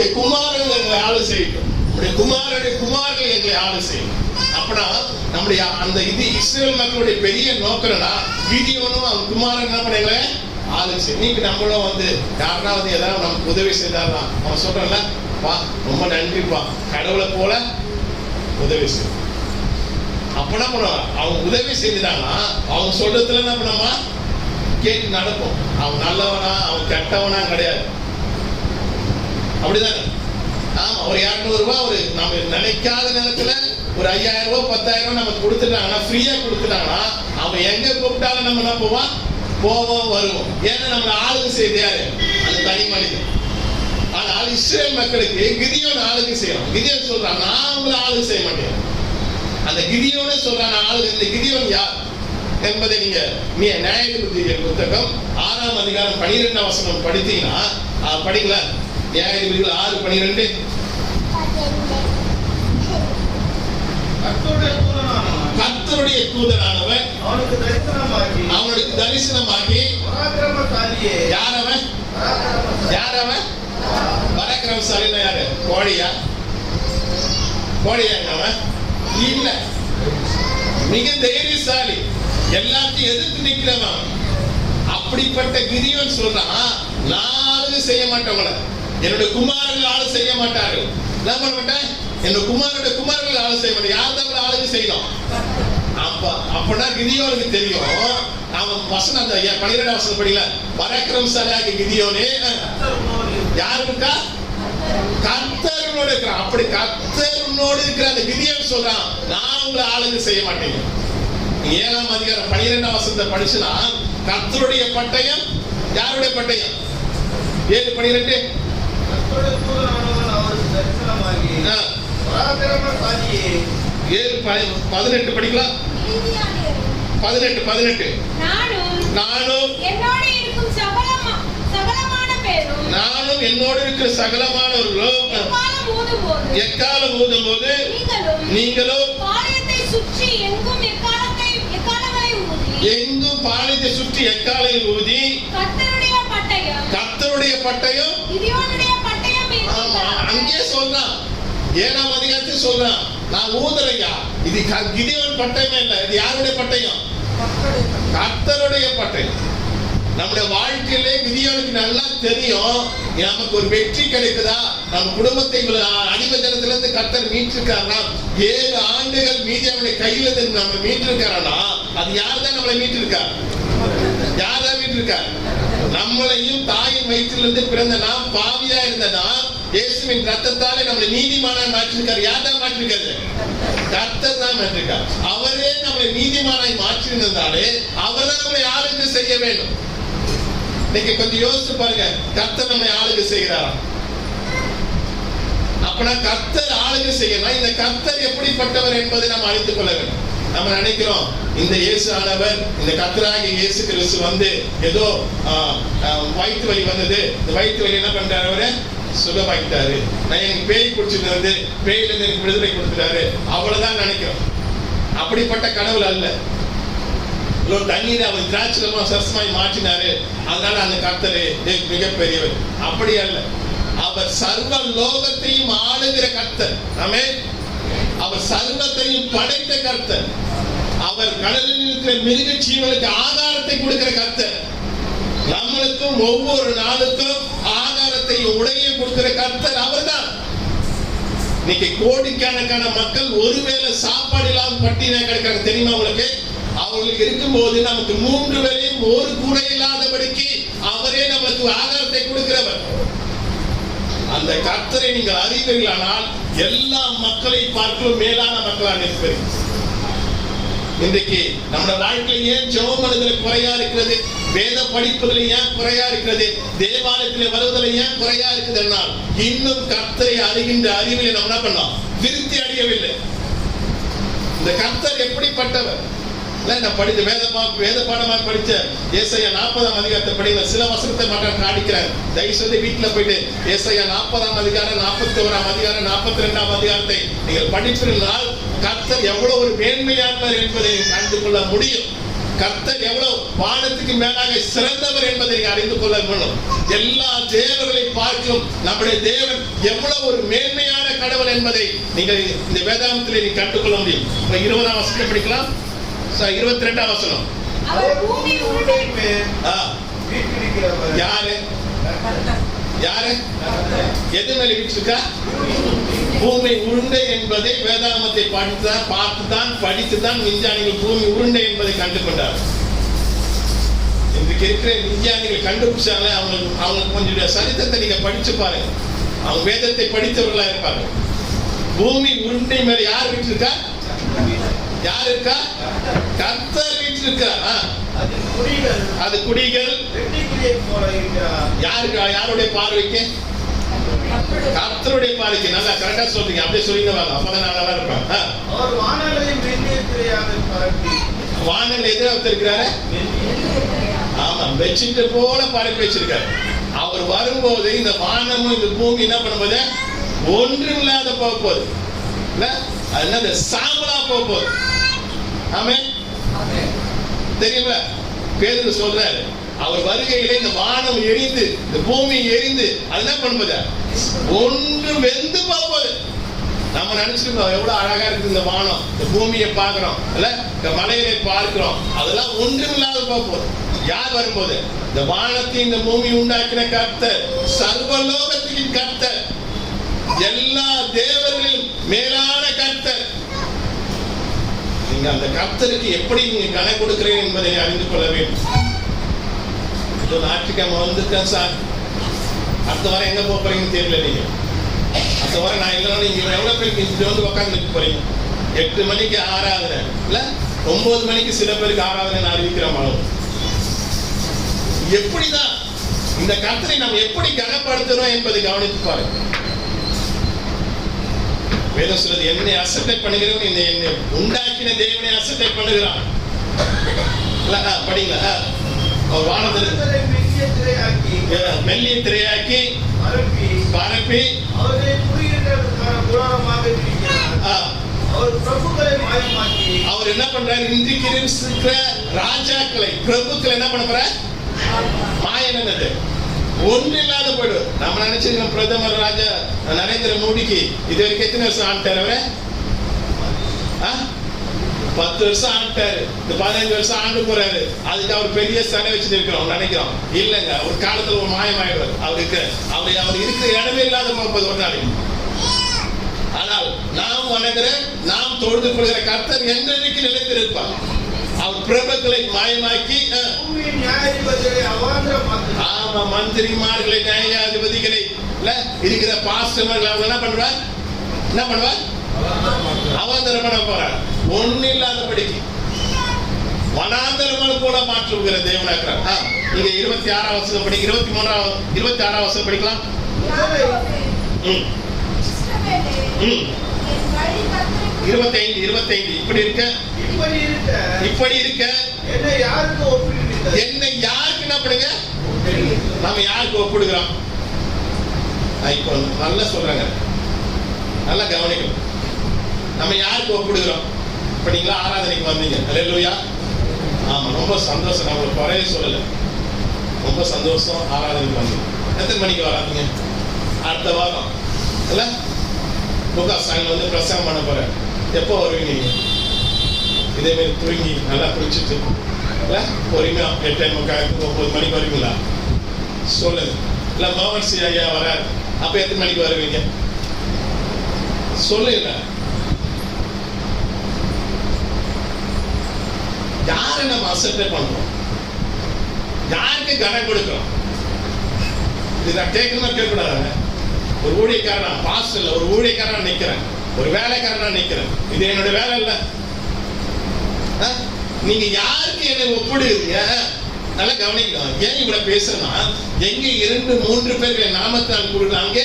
உம்முடைய குமாரர்கள் எங்களை ஆளு செய்யட்டும், உம்முடைய குமாரனுடைய குமாரர்கள் எங்களை ஆளு செய்யும். அப்பனா நம்முடைய அந்த இது இஸ்ரேல் மக்களுடைய பெரிய நோக்கம்னா கிதியோனும் அவன் குமாரன் என்ன பண்ணீங்களே ஆளு செய்யும். இன்னைக்கு நம்மளும் வந்து யாராவது ஏதாவது நமக்கு உதவி செய்தாருன்னா அவன் சொல்றல, பா ரொம்ப நன்றிப்பா, கடவுளை போல உதவி செய்யும். அப்ப என்ன பண்ணுவாங்க, அவங்க உதவி செய்தாங்கன்னா அவங்க சொல்றதுல என்ன பண்ணமா கேட்டு நடக்கும். அவன் நல்லவனா அவன் கெட்டவனா கிடையாது, அப்படிதானே? ஆமா, ஒரு 200 ரூபாய் ஒரு நம்ம நினைக்காத நேரத்துல ஒரு 5000 ரூபாய் 10,000 ரூபாய் நமக்கு கொடுத்துட்டாங்கன்னா, ஃப்ரீயா கொடுத்துட்டாங்கன்னா அவன் எங்க கூப்பிட்டாலும் நம்ம என்ன போவோம் வருவோம். ஏன்னா நம்ம ஆளுக்கு செய்து யாரு, அது தனி மனிதன். ஆனால் இஸ்ரேல் மக்களுக்கு கிதியோன் ஆளுக்கு செய்யலாம். கிதியோன் சொல்றான், நான் உங்களை ஆளுக்கு செய்ய மாட்டேன். அந்த கிதியோனே சொல்றான் ஆளுக்கு. இந்த கிதியோன் யார் என்பதை நீங்க நியாயாதிபதிகள் புத்தகம் 6ஆம் அதிகாரம் 12ஆம் வசனம் படித்தீங்கன்னா படிக்கல. நியாயாதிபதிகள் 6:12. கர்த்தருடைய தூதனானவன் அவனுக்கு தரிசனமாகி, யாரவன் யாரவன் பராக்கிரமசாலின்னா யாரு, கோழியா அவன் இல்ல, மிக தைரியசாலி, எல்லாத்தையும் எதிர்த்து நிக்கிறவன். அப்படிப்பட்ட கிதியோன் சொல்றான், நான் ஆளு செய்ய மாட்டவங்கள, என்னுடைய குமாரர்கள் ஆளு செய்ய மாட்டாரு. நான் பண்ண மாட்டேன், என்னோட குமாரர்கள் ஆளு செய்ய மாட்டேன். யார் தான் ஆளுக்கு செய்யணும்? அப்பனா கிதியோனுக்கு தெரியும். அவன் வசனம் அந்த 12ஆம் வசனம் படிக்கல, பராக்கிரமசாலியாகிய கிதியோனே யாரு இருக்கா, கர்த்தரோடு இருக்கிறான். அப்படி கர்த்தரோடு இருக்கிற அந்த கிதியோன் சொல்றான், நான் உங்களை ஆளுக்கு செய்ய மாட்டேன். 7ஆம் அதிகாரம் 12ஆம் வசனத்தை படிச்சுனா, கர்த்தருடைய பட்டயம் யாருடைய பட்டயம்? 7:12. 7:18 படிக்கலாம். 18 நானும் என்னோடு இருக்கிற சகலமானவர்களும் எக்காலம் ஊதும்போது நீங்களும் எங்கும் பாளையத்தை சுற்றி எக்காலை ஊதி, கர்த்தருடைய பட்டயம் அங்கே சொல்றான். 7ஆம் அதிகாரத்தில் சொல்றான், நான் ஊதுறையா, இது கிதியோன் பட்டயமே இல்ல, இது யாருடைய பட்டயம்? கர்த்தருடைய பட்டயம். நம்முடைய வாழ்க்கையிலே கிதியோனுக்கு நல்லா தெரியும், நமக்கு ஒரு வெற்றி கிடைக்குதா, நம்ம குடும்பத்தை அடிமைத்தனத்துல இருந்து கர்த்தர் மீட்டிருக்காருன்னா, 7 ஆண்டுகள் மீதியாவுடைய கையில இருந்து நம்ம மீட்டிருக்காருன்னா, அது யார் தான் நம்மளை மீட்டிருக்கார்? யார் தான் மீட்டிருக்கார்? நம்மளையும் தாயின் வயிற்றிலிருந்து பிறந்த நாம், பாவியா இருந்த நாம், இயேசுவின் ரத்தத்தாலே நம்மளை நீதிமானா மாற்றிருக்கார். யார் தான் மாற்றிருக்காரு? கர்த்தர் தான் மாற்றிருக்கார். அவரே நம்மளை நீதிமானாய் மாற்றிருந்தாலே அவர் தான் நம்மளை ஆளுக்கு செய்ய வேண்டும். இன்னைக்கு கொஞ்சம் யோசிச்சு பாருங்க, கர்த்தர் நம்மை ஆளுக்கு செய்கிறாரா? அப்பனா கர்த்தர் ஆளுக்கு செய்யணும். இந்த கர்த்தர் எப்படிப்பட்டவர் என்பதை நாம் அறிந்து கொள்ள வேண்டும். நம்ம நினைக்கிறோம், இந்த இயேசு ஆனவர், இந்த கர்த்தராகிய இயேசு கிறிஸ்து வந்து ஏதோ வயிற்று வலி வந்தது, இந்த வயிற்று வலி என்ன பண்றாரு, அவரு சுகமாக்கிட்டாரு, நான் எனக்கு பேய் குடிச்சிருந்து பேயில இருந்து எனக்கு விடுதலை கொடுத்துட்டாரு, அவ்வளவுதான் நினைக்கிறோம். அப்படிப்பட்ட கடவுள் அல்ல. தண்ணீரை அவர் திராட்சமா சரசமாய் மாற்றினாரு, அதனால அந்த கர்த்தர் மிகப்பெரியவர். அப்படி அல்ல. அவர் சர்வ லோகத்தையும் ஆளுகிற கர்த்தர். ஆமென். அவர் சர்வத்தையும் படைத்த கர்த்தர். அவர் கடலில் இருக்கிற மிருக ஜீவனுக்கு ஆகாரத்தை கொடுக்கிற கர்த்தர். நம்மளுக்கும் ஒவ்வொரு நாளுக்கும் ஆகாரத்தை உடைய கொடுக்கிற கர்த்தர் அவர்தான். இன்னைக்கு கோடிக்கணக்கான மக்கள் ஒருவேளை சாப்பாடு இல்லாமல் பட்டினியா கிடக்கிறாங்க, தெரியுமா உங்களுக்கு? அவங்களுக்கு இருக்கும்போது நமக்கு 3 வேளையும் ஒரு குறை இல்லாதபடிக்கு அவரே நமக்கு ஆகாரத்தை கொடுக்கிறவர். அந்த கர்த்தரை நீங்கள் அறிவீர்களானால் எல்லா மக்களை பார்க்கலும் மேலான மக்களாக இருப்பீர்கள். இன்றைக்கு நம்ம வாழ்க்கையில் ஏன் ஜெபம் பண்ணுதல் குறையா இருக்கிறது? வேத படிப்பதில் ஏன் குறையா இருக்கிறது? தேவாலயத்தில் வருவதில் ஏன் குறையா இருக்குது என்றால், இன்னும் கர்த்தரை அறிகின்ற அறிவிலே நம்ம என்ன பண்ணலாம்? விருத்தி அடையவில்லை. இந்த கர்த்தர் எப்படிப்பட்டவர்? நான் படித்த வேத பாடமாக படிச்ச ஏசாயா 40ஆம் அதிகாரத்தை படிக்கிற சில வசனத்தை மட்டும் காணிக்கிறேன். தயவு செய்து வீட்டில் போயிட்டு ஏசாயா 40ஆம் அதிகாரம், 41ஆம் அதிகாரம், 42ஆம் அதிகாரத்தை நீங்கள் படிப்பிருந்தால் கர்த்தர் எவ்வளவு ஒரு மேன்மையானவர் என்பதை கண்டு கொள்ள முடியும். கர்த்தர் எவ்வளவு வானத்துக்கு மேலாக சிறந்தவர் என்பதை அறிந்து கொள்ள வேண்டும். எல்லா தேவர்களை பார்க்கும் நம்முடைய தேவன் எவ்வளவு ஒரு மேன்மையான கடவுள் என்பதை நீங்கள் இந்த வேதாகமத்திலே நீ கற்றுக்கொள்ள முடியும். 20ஆம் வசனம் படிக்கலாம். 22ஆம் வசனம். யாரு யாரு எது மேல வீட்டிருக்கா? பூமி உருண்டை என்பதை வேதாகமத்தை பார்த்துதான் படித்துதான் விஞ்ஞானிகள் பூமி உருண்டை என்பதை கண்டுகொண்டார். இன்றைக்கு இருக்கிற விஞ்ஞானிகள் கண்டுபிடிச்சாங்க. அவங்களுக்கு கொஞ்சம் சரித்திரத்தை நீங்க படிச்சு பாருங்க. அவங்க வேதத்தை படித்தவர்களா இருப்பாங்க. பூமி உருண்டை மேல யார் வீட்டிருக்கா? யார் இருக்கா? கர்த்தர் வீட்டிருக்கா. அது குடிகள் யாருக்கு? யாருடைய பார்வைக்கு? கர்த்தருடைய பார்வைக்கு. நல்லா கரெக்டா சொல்றீங்க. அப்படியே சொல்லிட்டு வாங்க, அப்பதான் நல்லா இருப்பாங்க. வானங்கள் எதிராக வச்சிருக்கிறாரு. ஆமா, பெட்ஷீட் போல பரப்பி வச்சிருக்காரு. அவர் வரும்போது இந்த வானமும் இந்த பூமி என்ன பண்ணும்போது ஒன்றும் இல்லாத போக போகுது. அது சாம்பலா போக போகுது. ஆமென். தெரியுமா? பேதுரு சொல்றாரு, அவர் வருகையிலே இந்த வானம் எரிந்து இந்த பூமி எரிந்து அது என்ன பண்ணும்போது ஒன்று வெந்து போகுது. நம்ம நினைச்சிருக்கோம் எவ்வளவு அழகா இருக்கு இந்த வானம், இந்த பூமியை பார்க்கிறோம் இல்ல, இந்த மலைகளை பார்க்கிறோம், அதெல்லாம் ஒன்றும் இல்லாத போகுது. யார் வரும்போது? இந்த வானத்தை இந்த பூமி உண்டாக்கின கர்த்தர், சர்வலோகத்தின் கர்த்தர், எல்லா தேவர்களிலும் மேலான கர்த்தர். நீங்க அந்த கர்த்தருக்கு எப்படி நீங்க கணக்கு கொடுக்கிறீங்க என்பதை அறிந்து கொள்ள வேண்டும். ஞாயிற்றுக்கிழமை வந்துட்டேன் சார், அடுத்த வாரம் எங்க போறீங்கன்னு தெரியல. நீங்க அடுத்த வாரம் நான் இல்லைன்னா நீங்க எவ்வளவு பேருக்கு இங்க வந்து உட்கார்ந்து போறீங்க? 8 மணிக்கு ஆராதனை இல்ல, 9 மணிக்கு சில பேருக்கு ஆராதனை அறிவிக்கிறோம். எப்படிதான் இந்த கர்த்தரை நாம் எப்படி கனப்படுத்துறோம் என்பதை கவனித்து பாருங்க. வேதம் சொல்றது, என்னை அசட்டை பண்ணுகிறவன் என்னை உண்டாக்கின தேவனை அசட்டை பண்ணுகிறான். படிங்களா? மெல்லிய திரையாக்கி பரப்பி அவர் என்ன பண்றாரு? இன்றைக்கு இருக்கிற ராஜாக்களை, பிரபுக்களை என்ன பண்ண போற? மாயம் என்னது? ஒன்று இல்லாத போயிடும். நம்ம நினைச்சிருக்கோம் பிரதமர் ராஜா நரேந்திர மோடிக்கு இது வரைக்கும் எத்தனை வருஷம் ஆண்டாரு? அவரை 10 வருஷம் ஆண்டாரு. இந்த 15 வருஷம் ஆண்டு போறாரு. அதுக்கு அவர் பெரிய சடை வச்சுட்டு இருக்கிறோம் நினைக்கிறோம். இல்லங்க, ஒரு காலத்துல ஒரு மாயமாயிடுவார். அவருக்கு அவர் இருக்கிற இடமே இல்லாத போகுது ஒரு நாளைக்கு. ஆனால் நாம் வணங்குற, நாம் தொழுது கொள்கிற கர்த்தர் என்றைக்கு நிலைத்திருப்பார். அவர் பிரபுக்களை மாயமாக்கி, ஆமா, மந்திரிமார்களை, நியாயாதிபதிகளை, இருக்கிற பாஸ்டர்கள் அவங்க என்ன பண்ணுவார்? அவந்தரம் பண்ண போறார். ஒண்ணு இல்லாதபடிக்கு வனாந்தரமான போல மாற்றுகிற தேவனாக்கிறார். நீங்க 26ஆம் வசனம் படி, 26ஆம் வசனம் படிக்கலாம். இருபத்தி 25 இப்படி இருக்க என்னை யாருக்கு என்ன பண்ணுங்க? நம்ம யாருக்கு ஒப்பிடுகிறோம்? இப்போ நல்லா சொல்றாங்க, நல்லா கவனிக்கணும். நம்ம யாருக்கு ஒப்பிடுகிறோம்? இப்ப நீங்களா ஆராதனைக்கு வந்தீங்க, அல்லேலூயா. ஆமா, ரொம்ப சந்தோஷம். நம்மளுக்கு குறைய சொல்லல, ரொம்ப சந்தோஷம். ஆராதனைக்கு வந்தீங்க. எத்தனை மணிக்கு வராதீங்க? அடுத்த வாரம் இல்ல, முகாசாங்க வந்து பிரசங்கம் பண்ண போறேன். எப்போ வருவீங்க? இதே மாதிரி தூங்கி நல்லா குளிச்சுட்டு இல்ல, பொறுமையா 8:45 9 மணிக்கு வருவீங்களா? சொல்லுங்க. இல்ல மோகன்சி ஐயா வராரு, அப்ப எத்தனை மணிக்கு வருவீங்க? சொல்லுங்க. யாரை நம்ம அசட்டை பண்றோம்? யாருக்கு கணக்கு கொடுக்கிறோம்? இது நான் கேட்கணுமா கேட்கக்கூடாது? ஒரு ஊழியக்காரன், பாஸ்டர்ல ஒரு ஊழியக்காரன் நிக்கிறேன், ஒரு வேலைக்காரனா நிக்கிறேன். இது என்னோட வேலை இல்ல. நீங்க யாருக்கு என்னை ஒப்பிடுவீங்க? நல்லா கவனிக்கணும். ஏன் இவ்வளவு பேசுறேன்னா, எங்க 2 3 பேர் நாமத்தால் கொடுக்குறாங்க,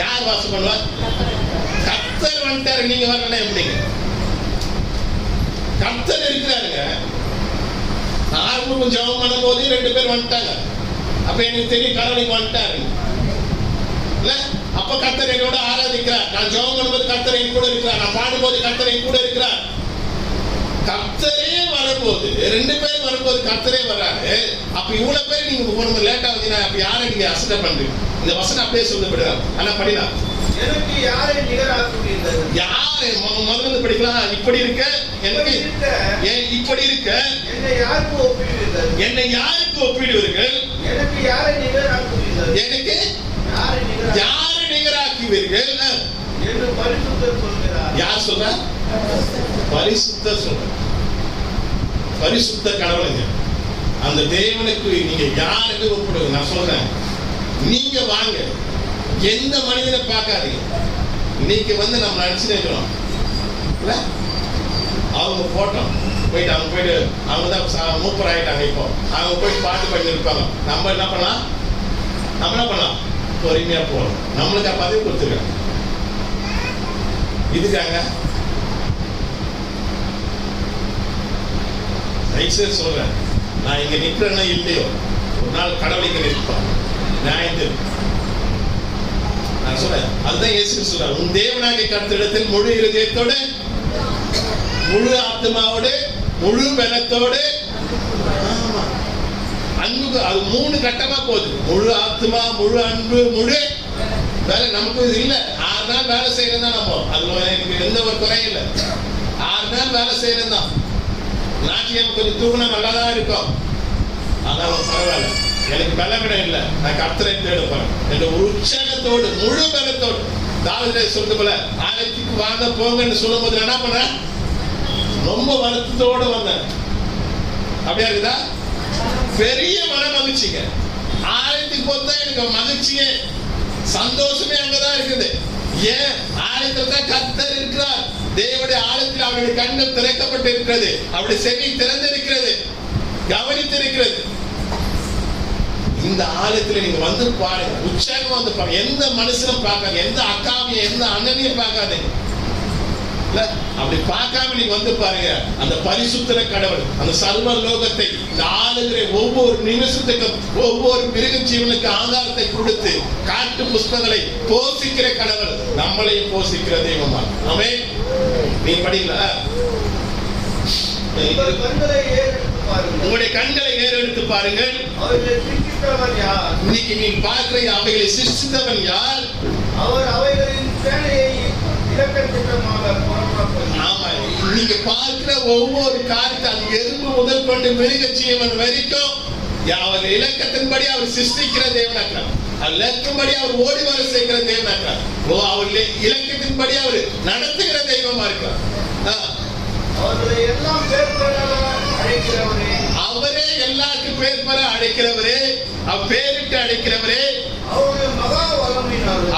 யார் வாசம் பண்ணுவார்? கர்த்தர் வந்துட்டாரு. நீங்க வரலன்னா எப்படிங்க? கர்த்தர் இருக்கிறாருங்க. ஆரம்பம் ஜெபம் பண்ணும் போது 2 பேர் வந்துட்டாங்க. அப்ப எனக்கு தெரியும் கடவுளுக்கு வந்துட்டாரு இல்ல. அப்ப கர்த்தர் என்னோட ஆராதிக்கிறார். நான் ஜெபம் பண்ணும்போது கர்த்தர் என் கூட இருக்கிறார். நான் பாடும்போது கர்த்தர் என் கூட இருக்கிறார். கர்த்தரே வரும்போது, 2 பேர் வரும்போது கர்த்தரே வராரு. அப்ப இவ்வளவு பேர் நீங்க போன லேட்டா வந்தீங்கன்னா அப்ப யாரை நீங்க அசட்டை பண்றீங்க? இந்த வசனம் அப்படியே சொல்லப்படுறாரு. ஆனா படிக்கலாம், எனக்கு யாரை நிகராக்குவீர்கள்? யாரை முதல்ல படிக்கலாம். இப்படி இருக்க எனக்கு இப்படி இருக்க என்னை யாருக்கு ஒப்பிடுவீர்கள்? என்னை யாருக்கு ஒப்பிடுவீர்கள்? எனக்கு யாரை நிகராக்குவீர்கள்? எனக்கு யாரை நிகராக்குவீர்கள் என்று பரிசுத்தர் சொல்கிறார். யார் சொல்ற? பரிசுத்தர் சொல்ற. பரிசுத்த கடவுளுங்க. அந்த தேவனுக்கு நீங்க யாருக்கு ஒப்பிடுங்க? நான் சொல்றேன், நீங்க வாங்க, எந்த மனிதனை பார்க்காதீங்க. இன்னைக்கு நம்ம நினைச்சு நினைக்கிறோம், அவங்க போட்டோம் போயிட்டு அவங்க தான் மூப்பர் ஆயிட்டாங்க. இப்போ அவங்க போயிட்டு பாட்டு பண்ணி இருப்பாங்க. நம்ம என்ன பண்ணலாம்? பொறுமையா போகணும். நம்மளுக்கு பதவி கொடுத்துருக்காங்க. இதுக்காங்க சொல்றேன், நான் இங்க நிக்கிறேன்னா இல்லையோ, ஒரு நாள் கடவுளுக்கு நிற்பான், நியாயத்தில். நான் சொல்றேன், அதுதான் இயேசு சொல்றார், உன் தேவனாகிய கர்த்தரிடத்தில் முழு இருதயத்தோடு, முழு ஆத்மாவோடு, முழு பலத்தோடு அன்பு. அது 3 கட்டமா போகுது. முழு ஆத்மா, முழு அன்பு, முழு வேலை. நமக்கு இது இல்ல. 6 நாள் வேலை செய்யறது தான். நம்ம அதுல எனக்கு எந்த ஒரு குறையும் இல்லை. 6 நாள் வேலை செய்யறது தான். நாட்டியம் கொஞ்சம் தூங்கினா நல்லா தான் இருக்கும். ஆனாலும் பரவாயில்ல, எனக்கு பலவிடம் இல்லை, நான் கர்த்தரை தேட போறேன் என்ற உற்சாகத்தோடு, முழு பலத்தோடு. தாவீது சொல்றது போல ஆலயத்துக்கு வாங்க போங்கன்னு சொல்லும் போது என்ன பண்றேன்? ரொம்ப வருத்தத்தோடு வந்தேன். அப்படியா இருக்குதா? பெரிய மன மகிழ்ச்சிங்க. ஆலயத்துக்கு போது எனக்கு மகிழ்ச்சியே, சந்தோஷமே அங்கதான் இருக்குது. ஏன்? ஆலயத்தில் தான் கர்த்தர் இருக்கிறார். தேவனுடைய ஆலயத்தில் அவருடைய கண்கள் திறக்கப்பட்டு இருக்கிறது, அவருடைய செவி திறந்திருக்கிறது, கவனித்திருக்கிறது. இந்த ஆலயத்துல நீங்க வந்து பாருங்க, உற்சாகமா வந்து பாருங்க. எந்த மனுஷனும் பார்க்காது, எந்த அக்காவையும் எந்த அண்ணனையும் பார்க்காதீங்க. அப்படி பார்க்காம நீங்க வந்து பாருங்க, அந்த பரிசுத்த கடவுள், அந்த சர்வ லோகத்தை ஆளுகிற ஒவ்வொரு நிமிஷத்துக்கும் ஒவ்வொரு மிருக ஜீவனுக்கு ஆதாரத்தை கொடுத்து காட்டு புஷ்பங்களை போஷிக்கிற கடவுள் நம்மளையும் போஷிக்கிற தெய்வமா. ஆமென். நீ படிங்களா? உங்களுடைய கண்களை ஏறெடுத்து பாருங்கள். இன்னைக்கு நீ பார்க்கிற அவைகளை சிருஷ்டித்தவன் யார்? அவர் அவைகளின் சேனையை ஆமா, நீங்க பார்க்கிற ஒவ்வொரு காரியத்தை, அந்த எறும்பு முதல் கொண்டு மிருக ஜீவன் வரைக்கும் அவர் இலக்கத்தின்படி அவர் சிருஷ்டிக்கிற தேவனாக்கிறார். இலக்கும்படி அவர் ஓடி வர செய்கிற தேவனாக்கிறார். அவர் இலக்கத்தின்படி அவர் நடத்துகிற தெய்வமா இருக்கிறார். அவரே எல்லாருக்கும் பேர் பெற அழைக்கிறவரே, அவர் பேரிட்டு அழைக்கிறவரே,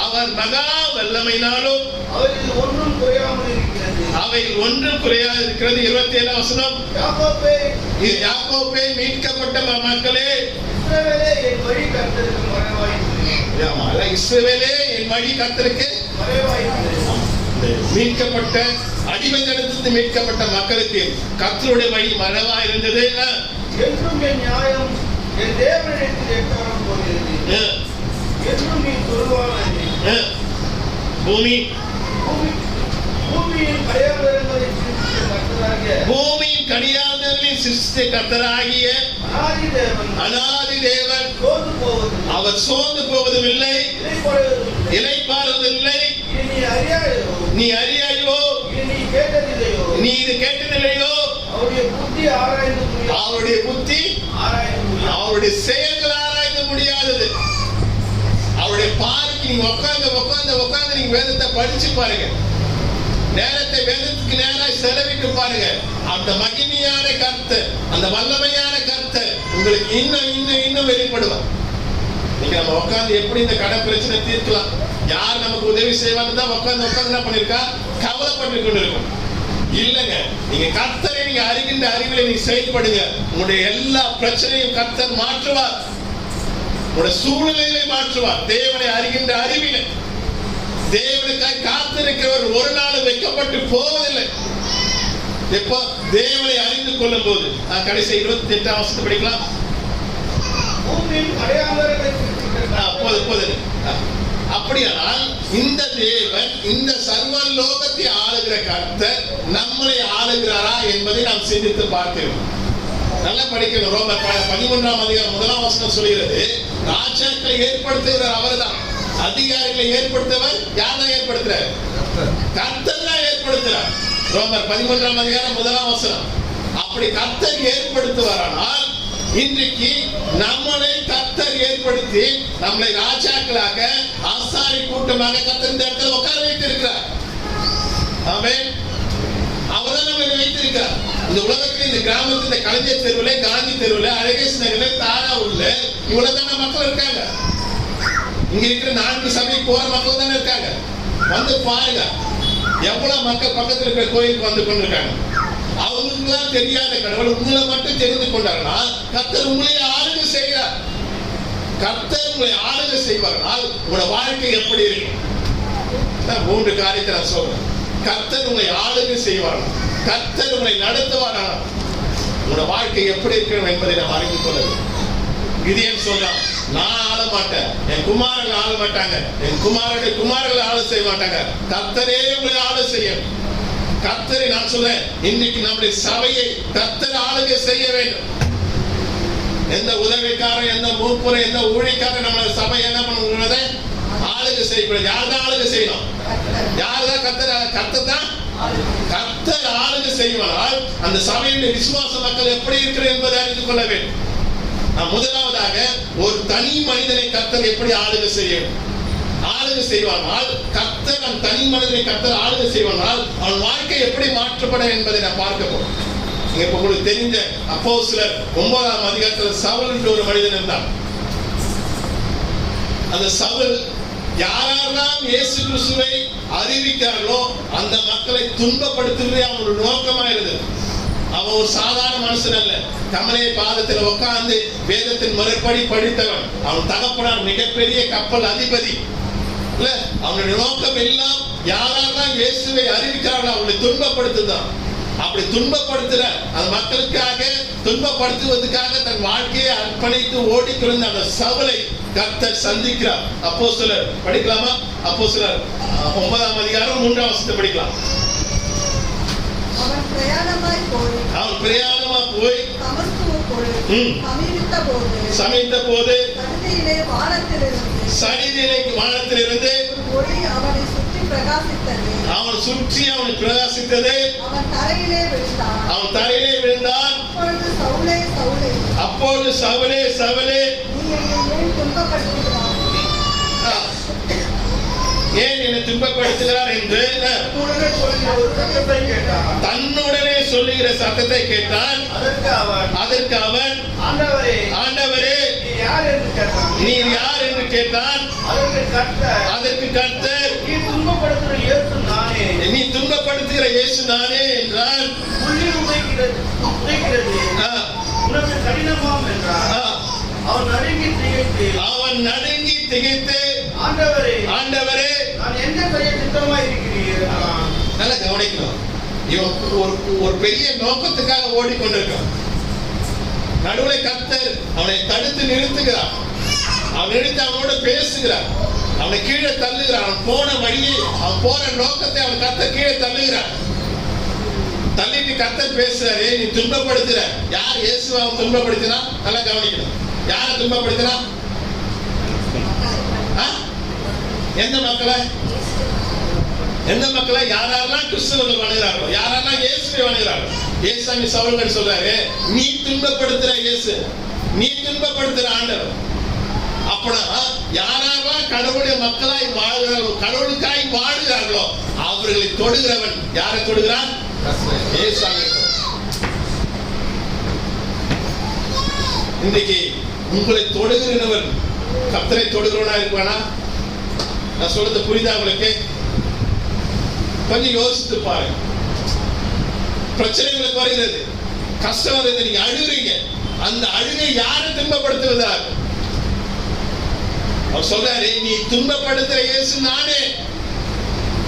அவர் மகா வல்லமையினாலும் அவையில் ஒன்றும் குறையாது இருக்கிறது. 27 வசனம். யாக்கோபே மீட்கப்பட்ட மக்களே, இஸ்ரவேலே என் வழி கர்த்தருக்கு மீட்கப்பட்ட அடிமைகளிடத்திலிருந்து மீட்கப்பட்ட மக்களுக்கு கர்த்தருடைய வழி மறைவா இருந்தது. என்றும் என் நியாயம் என் தேவனிடத்தில் எக்காலம் போகிறது. என்றும் நீ சொல்வானே. பூமியின் கடியாளர்களின் சிருஷ்டித்த கர்த்தராகிய அநாதி தேவன் அவர் சோர்ந்து போவதும் இல்லை, இளைப்பாறுவதில்லை. நீ அறியாயோ? நீ இது கேட்டதில்லையோ? அவருடைய புத்தி அவருடைய செயல்கள் ஆராய்ந்து முடியாதது. அவருடைய பார்வைக்கு நீங்க உட்கார்ந்து நீங்க வேதத்தை படிச்சு பாருங்க, நேரத்தை வேதத்துக்கு நேராக செலவிட்டு பாருங்க. அந்த மகிமையான கர்த்தர், அந்த வல்லமையான கர்த்தர் உங்களுக்கு இன்னும் வெளிப்படுவார். நீங்க நம்ம உட்கார்ந்து எப்படி இந்த கடன் பிரச்சனை தீர்க்கலாம், யார் நமக்கு உதவி செய்வான்னு தான் உட்கார்ந்து என்ன பண்ணிருக்கா, கவலைப்பட்டு கொண்டு இருக்கும். இல்லங்க, நீங்க கர்த்தரை நீங்க அறிகின்ற அறிவிலை நீங்க செயல்படுங்க. உங்களுடைய எல்லா பிரச்சனையும் கர்த்தர் மாற்றுவார், உங்களுடைய சூழ்நிலையை மாற்றுவார். தேவனை அறிகின்ற அறிவிலை, தேவனுக்காய் காத்திருக்கிறவர் ஒரு நாள் வைக்கப்பட்டு போவதில்லை. எப்போ? தேவனை அறிந்து கொள்ளும் போது. கடைசி 28 வசனத்தை படிக்கலாம். அப்படியானால் இந்த தேவன் இந்த சர்வ லோகத்தை ஆளுகிற ஆளுகிற கர்த்தர் நம்மளை ஆளுகிறாரா என்பதை நாம் சிந்தித்து பார்க்கிறோம். நல்லா படிக்கணும். ரோமர் 13ஆம் அதிகாரம் 1ஆம் வசனம் சொல்கிறது, ராஜாக்களை ஏற்படுத்துகிறார் அவர்தான், அதிகாரிகளை ஏற்படுத்தவர் யார் தான் ஏற்படுத்துறார்? கர்த்தர் தான் ஏற்படுத்துறார். ரோமர் 13ஆம் அதிகாரம் 1ஆம் வசனம். அப்படி கர்த்தர் ஏற்படுத்துவாரானால் இன்றைக்கு நம்மளை கர்த்தர் ஏற்படுத்தி நம்மளை ராஜாக்களாக ஆசாரி கூட்டமாக கர்த்தர் இந்த இடத்துல உட்கார வைத்திருக்கிறார். ஆமென். அவர்தான் நம்மளை வைத்திருக்கிறார். இந்த உலகத்தில், இந்த கிராமத்தில், இந்த கலைஞர் தெருவில், காந்தி தெருவில், அழகேஷ் நகரில், தாராவூர்ல இவ்வளவுதான மக்கள் இருக்காங்க. இங்க இருக்கிற 4 சபைக்கு போற மக்கள் தானே இருக்காங்க. வந்து பாருங்க எவ்வளவு மக்கள் பக்கத்தில் இருக்கிற கோயிலுக்கு வந்து கொண்டிருக்காங்க. அவங்களுக்குலாம் தெரியாத கடவுள் உங்களை மட்டும் தெரிந்து கொண்டார்களா? கர்த்தர் உங்களை ஆளுகை செய்கிறார். கர்த்தர் உங்களை ஆளுகை செய்வார்கள். உங்களோட வாழ்க்கை எப்படி இருக்கும்? 3 காரியத்தை நான் சொல்றேன். கர்த்தர் உங்களை ஆளுகை செய்வார்கள், கர்த்தர் உங்களை நடத்துவார்கள். உங்களோட வாழ்க்கை எப்படி இருக்கணும் என்பதை நாம் அறிந்து கொள்ள வேண்டும். கிதியோன் சொல்றான், நான் ஆள மாட்டேன், என் குமாரர்கள் ஆள மாட்டாங்க, என் குமாரர்கள் குமாரர்கள் ஆள செய்ய மாட்டாங்க, கர்த்தரே உங்களை ஆள செய்யும். கர்த்தரை நான் சொல்றேன், இன்னைக்கு நம்முடைய சபையை கர்த்தர் ஆளுகை செய்ய வேண்டும். எந்த உதவிக்காரன், எந்த மூப்பரை, எந்த ஊழியக்காரன் நம்ம சபை என்ன பண்ணுறத ஆளுகை செய்யக்கூடாது. யார்தான் ஆளுகை செய்யணும்? யார்தான்? கர்த்தர் தான். கர்த்தர் ஆளுகை செய்வானால் அந்த சபையுடைய விசுவாச மக்கள் எப்படி இருக்கிறது என்பதை அறிந்து கொள்ள வேண்டும். முதலாவதாக ஒரு தனி மனிதனை கர்த்தர் எப்படி ஆளுகை செய்யணும்? ஆளுகை செய்வானால் கர்த்தர் அந்த தனி மனிதனை கர்த்தர் ஆளுகை செய்வானால் அவன் வாழ்க்கை எப்படி மாற்றப்படும் என்பதை நான் பார்க்க போறோம். இப்ப உங்களுக்கு தெரிஞ்ச அப்போஸ்தலர் 9ஆம் அதிகாரத்தில் சவுல் என்ற ஒரு மனிதன் இருந்தான். அந்த சவுல் யாரெல்லாம் இயேசு கிறிஸ்துவை அறிவிக்கிறார்களோ அந்த மக்களை துன்பப்படுத்துவதே அவனுடைய நோக்கமா இருந்தது. அவன் ஒரு சாதாரண மனுஷன் அல்ல. கமலே பாதத்தில் உட்கார்ந்து வேதத்தின் முறைப்படி படித்தவன். அவன் தகப்பனார் மிகப்பெரிய கப்பல் அதிபதி. அவனுடைய நோக்கம் எல்லாம் யாரெல்லாம் இயேசுவை அறிவிக்கிறார்களோ அவனை துன்பப்படுத்துதான். அப்படி துன்பப்படுத்துற அந்த மக்களுக்காக, துன்பப்படுத்துவதற்காக தன் வாழ்க்கையை அர்ப்பணித்து ஓடிக்கொண்டிருந்த அந்த சவுலை கர்த்தர் சந்திக்கிறார். அப்போஸ்தலர் படிக்கலாமா? அப்போஸ்தலர் 9ஆம் அதிகாரம் 3ஆம் வசனத்தை படிக்கலாம். அவன் பிரயாணமா போய் சமைத்த போது சடிதிலே வானத்திலிருந்து அவனை சுற்றி அவனை பிரகாசித்தது. அவன் தரையிலே விழுந்தான். அப்பொழுது சவுலே சவுலே ஏன் என்னை துன்பப்படுத்துகிறார் என்று தன்னுடனே சொல்லுகிற சத்தத்தை கேட்டான். அதற்கு அவன் ஆண்டவரே நீர் யார் என்று கேட்டான். அதற்கு கர்த்தர் நீ துன்பப்படுத்துகிற இயேசு நானே என்றான். அவன் நடுங்கி திகைத்து ஆண்டவரே நான் என்ன செய்ய சித்தமாய் இருக்கிறீர்? நல்லா கவனிக்கணும். இவன் ஒரு பெரிய நோக்கத்துக்காக ஓடிக்கொண்டிருக்கான். நடுவில் கர்த்தர் அவனை தடுத்து நிறுத்துகிறார். அவன் எடுத்து அவனோட பேசுகிறார். அவனை கீழே தள்ளுகிறார். அவன் போன வழியை, அவன் போற நோக்கத்தை அவன் கர்த்தர் கீழே தள்ளுகிறார். தள்ளிட்டு கர்த்தர் பேசுறாரு, நீ துன்பப்படுத்துற. யார்? இயேசுவை அவன் துன்பப்படுத்தினா? நல்லா கவனிக்கணும். யாரை துன்பப்படுத்தினா? எந்த மக்களை? எந்த மக்களை? யாரெல்லாம் கிறிஸ்தவர்கள் வணங்குறார்களோ, யாரெல்லாம் இயேசுவை வணங்குறார்களோ. இயேசுசாமி சவுல்கள் சொல்றாரு, நீ துன்பப்படுத்துற இயேசு, நீ துன்பப்படுத்துற ஆண்டவர். அப்படின்னா யாரெல்லாம் கடவுளுடைய மக்களாய் வாழ்கிறார்களோ, கடவுளுக்காய் வாழ்கிறார்களோ அவர்களை தொடுகிறவன். யாரை தொடுகிறான்? இயேசுசாமி. இன்றைக்கு உங்களை தொடுகிறவன் கர்த்தரை தொடுகிறவனா இருப்பானா? நான் சொல்றது புரியுதா உங்களுக்கு? கொஞ்சம் யோசித்து பாருங்க. பிரச்சனைகளுக்கு வருகிறது, கஷ்டம் வருது, நீங்க அழுகிறீங்க. அந்த அழுகை யாரை துன்பப்படுத்துவதா? அவர் சொல்றாரு, நீ துன்பப்படுத்துற இயேசு நானே,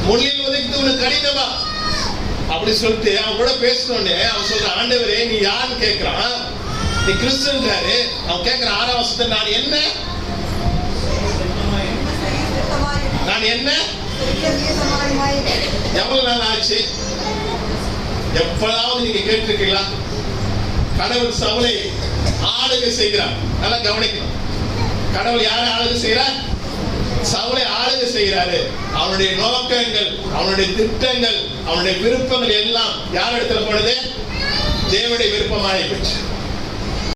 மொழியில் உதைத்து உனக்கு கடினமா அப்படி சொல்லிட்டு அவன் கூட பேசணும்னு அவன் சொல்ற, ஆண்டவரே நீ யாருன்னு கேட்கிறான். நீ கிறிஸ்துன்றாரு. அவன் கேட்கிற 6ஆம் வசனத்தை, நான் என்ன எவ்வளவு நாள் ஆச்சு? எப்பதாவது நீங்க கேட்டிருக்கீங்களா? கடவுள் சவுலை ஆளுகை செய்கிறார். நல்லா கவனிக்கணும். கடவுள் யாரை ஆளுகை செய்கிறார்? சவுலை ஆளுகை செய்கிறாரு. அவனுடைய நோக்கங்கள், அவனுடைய திட்டங்கள், அவனுடைய விருப்பங்கள் எல்லாம் யார் இடத்துல போனது? தேவனுடைய விருப்பமாய் போச்சு.